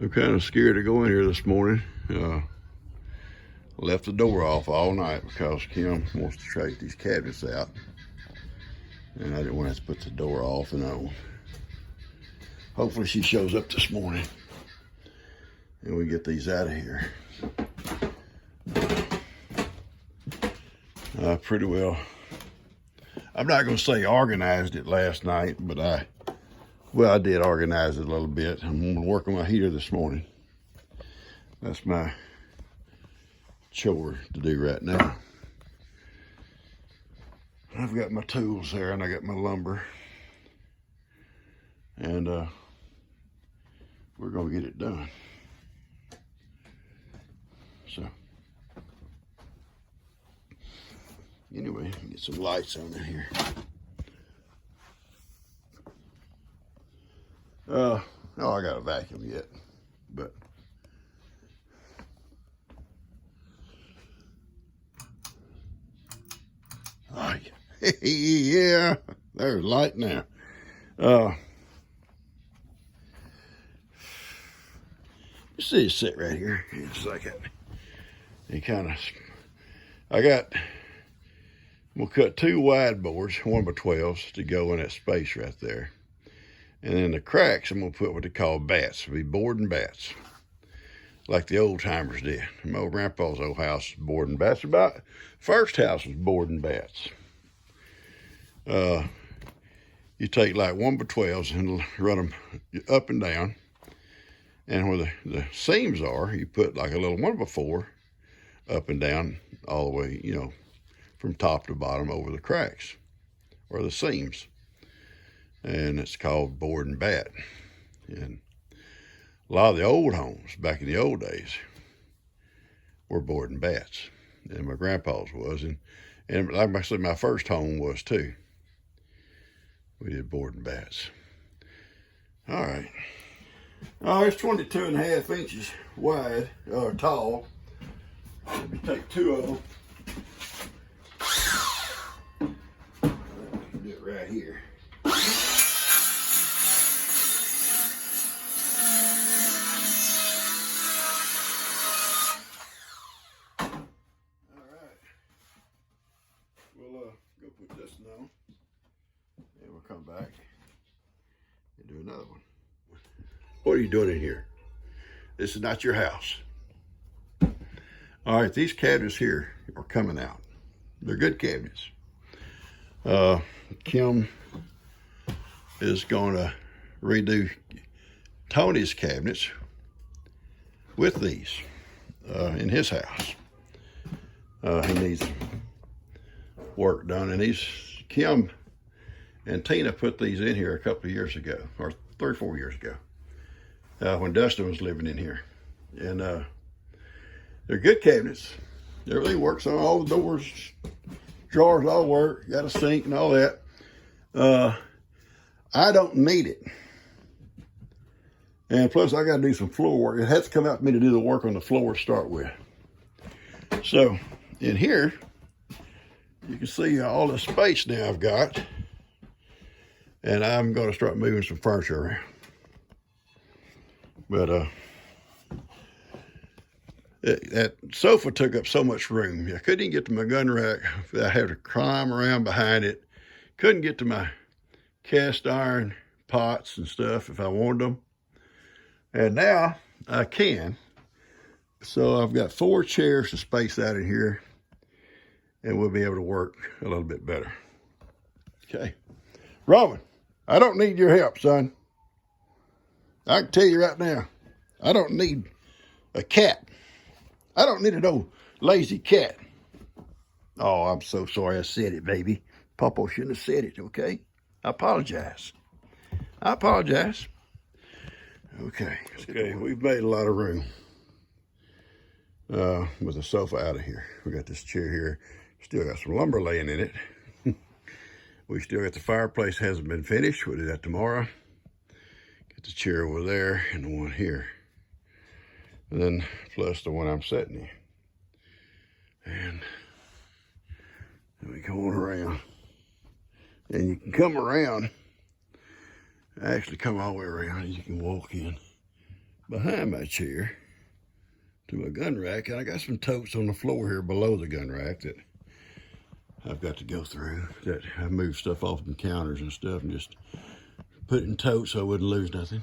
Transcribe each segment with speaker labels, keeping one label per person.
Speaker 1: I'm kind of scared to go in here this morning. Left the door off all night because Kim wants to take these cabinets out. And I didn't want to have to put the door off and on. Hopefully she shows up this morning and we get these out of here. Pretty well, I'm not going to say organized it last night, but I did organize it a little bit. I'm going to work on my heater this morning. That's my chore to do right now. I've got my tools there and I got my lumber. And we're going to get it done. So, anyway, get some lights on in here. Oh, I got a vacuum yet, but oh, yeah, there's light now. You see it sit right here. It's like it kind of, I'm gonna cut two wide boards, 1x12s, to go in that space right there. And then the cracks, I'm gonna put what they call bats. It'll be board and bats, like the old timers did. My old grandpa's old house was board and bats. About first house was board and bats. You take like 1x12s and run them up and down. And where the seams are, you put like a little 1x4 up and down all the way, you know, from top to bottom over the cracks or the seams. And it's called board and bat. And a lot of the old homes back in the old days were board and bats. And my grandpa's was. And like I said, my first home was too. We did board and bats. All right. Oh, it's 22.5 inches wide, or tall. Let me take two of them. Do it right here. All right. We'll go put this on, and we'll come back and do another one. What are you doing in here? This is not your house. All right, these cabinets here are coming out. They're good cabinets. Kim is going to redo Tony's cabinets with these in his house. He needs work done, and Kim and Tina put these in here a couple of years ago, or 3 or 4 years ago, when Dustin was living in here. And they're good cabinets. Everything works on all the doors, drawers all work, got a sink and all that. I don't need it. And plus I gotta do some floor work. It has to come out to me to do the work on the floor to start with. So in here, you can see all the space now I've got. And I'm gonna start moving some furniture around. But that sofa took up so much room. I couldn't even get to my gun rack. I had to climb around behind it. Couldn't get to my cast iron pots and stuff if I wanted them. And now I can. So I've got 4 chairs to space out in here, and we'll be able to work a little bit better. Okay. Roman, I don't need your help, son. I can tell you right now, I don't need a cat. I don't need an old lazy cat. Oh, I'm so sorry I said it, baby. Papa shouldn't have said it, okay? I apologize. I apologize. Okay, we've made a lot of room with the sofa out of here. We got this chair here. Still got some lumber laying in it. We still got the fireplace, hasn't been finished. We'll do that tomorrow. Get the chair over there and the one here. And then plus the one I'm sitting in. And then we go on around. And you can come around, actually come all the way around, and you can walk in behind my chair to my gun rack, and I got some totes on the floor here below the gun rack that I've got to go through. That I moved stuff off the counters and stuff and just put it in totes so I wouldn't lose nothing.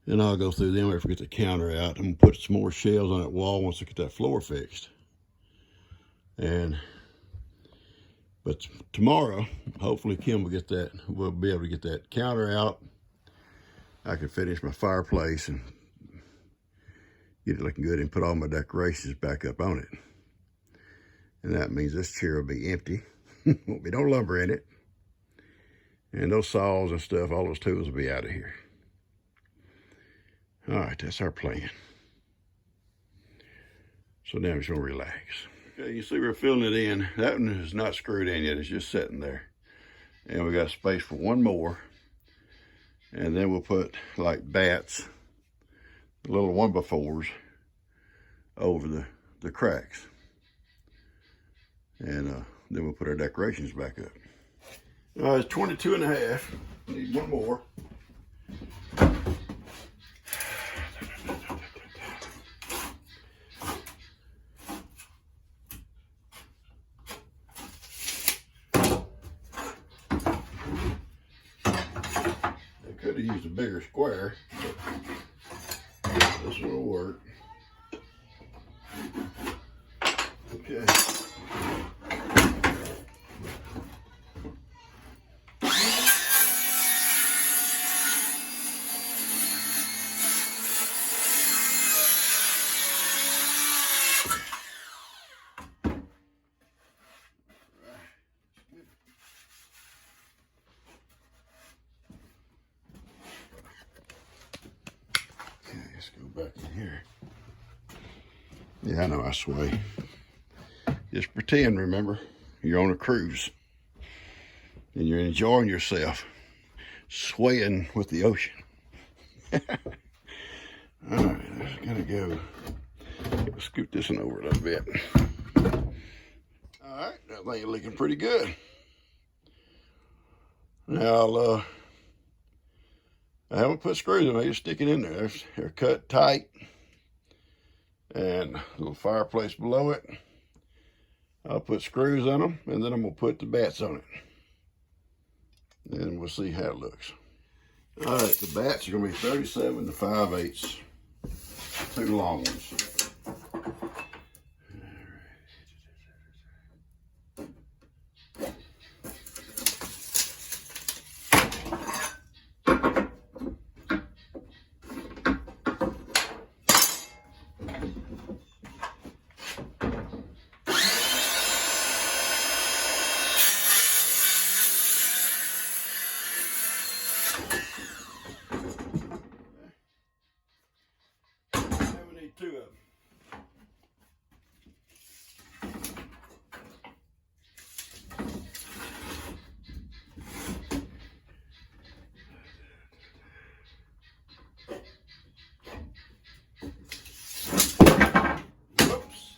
Speaker 1: Then I'll go through them after I get the counter out. I'm gonna put some more shelves on that wall once I get that floor fixed. But tomorrow, hopefully Kim will get that. We'll be able to get that counter out. I can finish my fireplace and get it looking good and put all my decorations back up on it. And that means this chair will be empty. Won't be no lumber in it. And those saws and stuff, all those tools will be out of here. All right, that's our plan. So now we're just gonna relax. Okay, you see we're filling it in. That one is not screwed in yet, it's just sitting there. And we got space for one more. And then we'll put like bats, little 1x4s over the cracks. And then we'll put our decorations back up. It's 22.5, need one more. Could have used a bigger square, but this one will work. Okay. Let's go back in here. Yeah, I know I sway. Just pretend, remember, you're on a cruise and you're enjoying yourself, swaying with the ocean. All right, I'm gonna go scoot this one over a little bit. All right, that thing is looking pretty good. Now, I haven't put screws in it, I just stick it in there. They're cut tight. And a little fireplace below it. I'll put screws in them, and then I'm gonna put the bats on it. And we'll see how it looks. All right, the bats are gonna be 37 to 5/8, two long ones. Two of them. Whoops.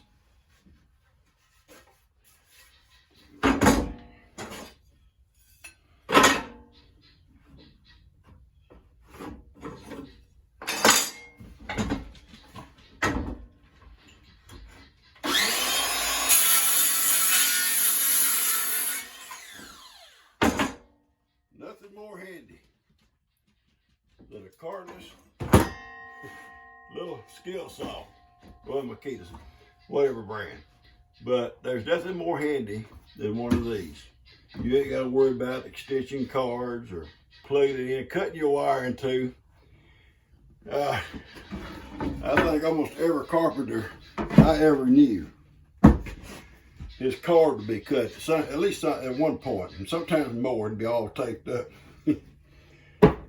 Speaker 1: Nothing more handy than a cordless little skill saw. Well, Makita's, whatever brand. But there's nothing more handy than one of these. You ain't got to worry about extension cords or plugging it in, cutting your wire in two. I think almost every carpenter I ever knew, his cord would be cut, at least at one point, and sometimes more, it'd be all taped up.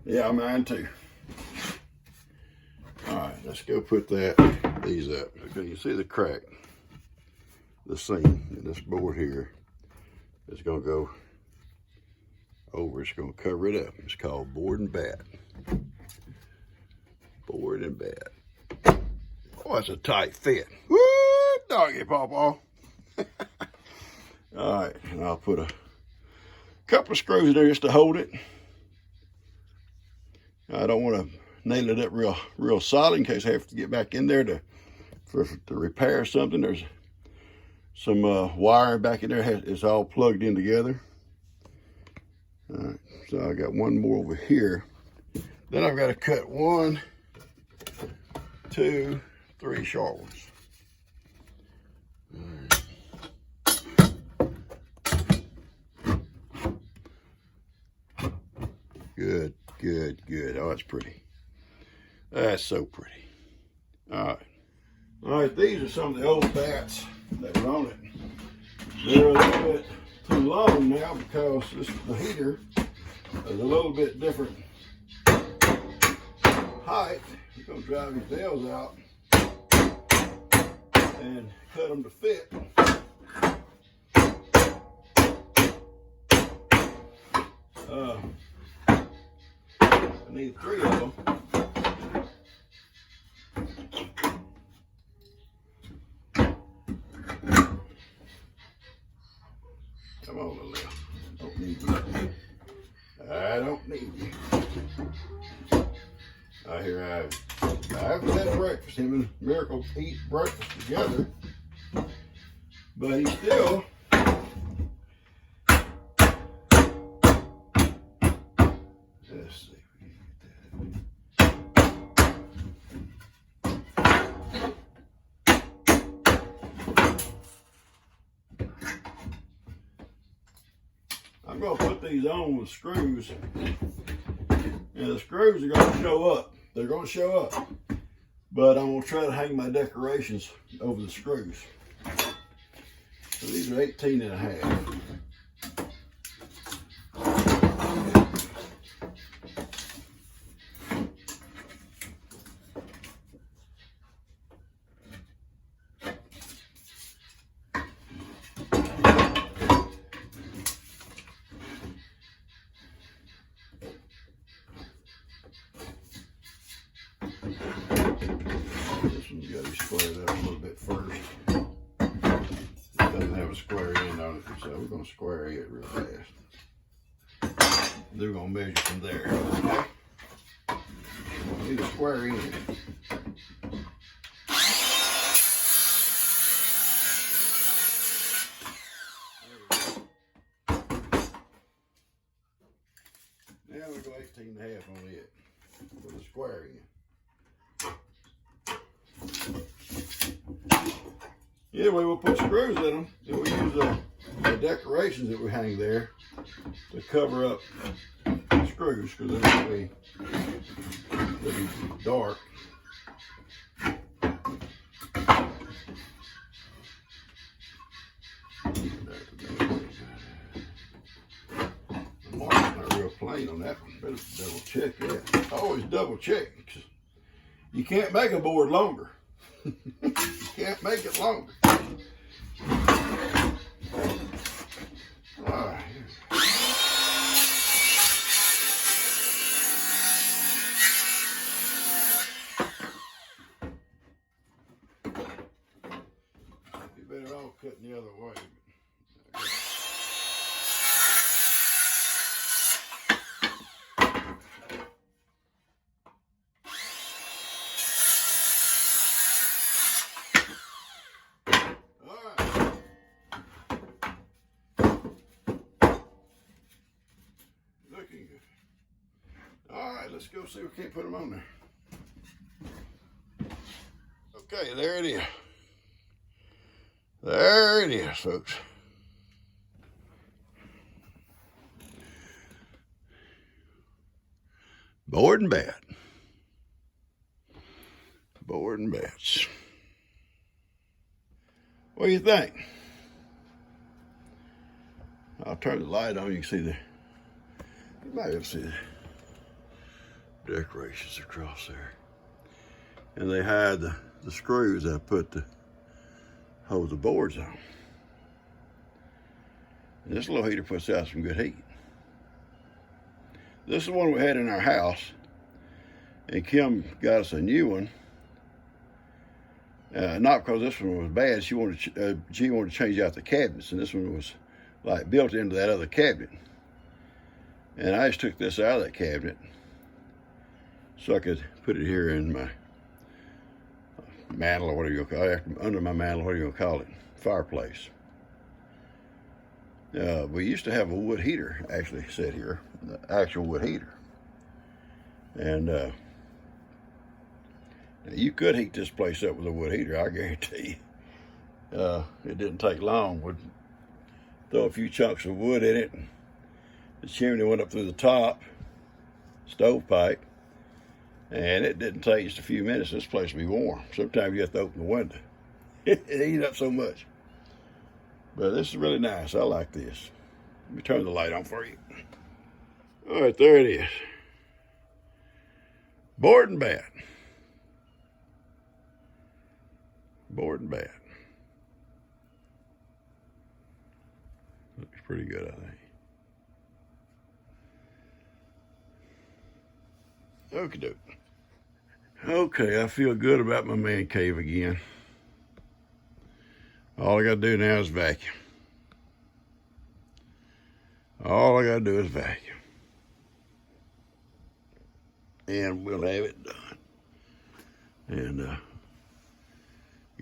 Speaker 1: Yeah, mine too. All right, let's go put these up. Okay, you see the crack, the seam in this board here. It's gonna go over, it's gonna cover it up. It's called board and bat. Board and bat. Oh, that's a tight fit. Woo, doggy pawpaw. All right, and I'll put a couple of screws in there just to hold it. I don't want to nail it up real solid in case I have to get back in there to repair something. There's some wire back in there. It's all plugged in together. All right, so I got one more over here. Then I've got to cut 1, 2, 3 short ones. Good, good, good. Oh, that's pretty. That's so pretty. All right, these are some of the old bats that were on it. They're a little bit too long now because the heater is a little bit different height. You're going to drive your nails out and cut them to fit. I need 3 of them. Come on, Lil. Don't need you. I don't need you. I haven't had breakfast. Him and Miracle eat breakfast together. But he still let's see. I'm going to put these on with screws, and the screws are going to show up. They're going to show up, but I'm going to try to hang my decorations over the screws. So these are 18.5. This one's got to be squared up a little bit first. It doesn't have a square end on it, so we're going to square it real fast. Then we're going to measure from there. Okay? We need a square end. Now we go 18.5 on it with a square end. Anyway, we'll put screws in them, and we'll use the decorations that we hang there to cover up the screws, because they'll be dark. The mark's not real plain on that one. Better double check that. Always double check. You can't make a board longer. You can't make it longer. All right. You better all cut the other way. Looking good. All right, let's go see if we can't put them on there. Okay, there it is. There it is, folks. Board and bat. Board and bats. What do you think? I'll turn the light on. You can see you might be able to see the decorations across there. And they had the screws I put to hold the boards on. And this little heater puts out some good heat. This is the one we had in our house, and Kim got us a new one. Not because this one was bad. She wanted to change out the cabinets, and this one was like built into that other cabinet. And I just took this out of that cabinet, so I could put it here in my mantle, or whatever you'll call it, under my mantle, whatever you'll call it, fireplace. We used to have a wood heater actually set here, the actual wood heater. And you could heat this place up with a wood heater, I guarantee you. It didn't take long. We'd throw a few chunks of wood in it, and the chimney went up through the top, stovepipe, and it didn't take just a few minutes. This place would be warm. Sometimes you have to open the window. It heats up so much. But this is really nice. I like this. Let me turn the light on for you. All right, there it is. Board and bat. Board and bat. Looks pretty good, I think. Okie doke. Okay, I feel good about my man cave again. All I gotta do now is vacuum. All I gotta do is vacuum. And we'll have it done. And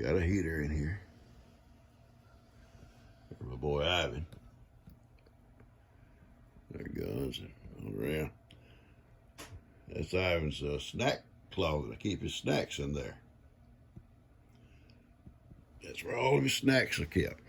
Speaker 1: got a heater in here. For my boy Ivan. There guns all around. That's Ivan's snack closet. I keep his snacks in there. That's where all of his snacks are kept.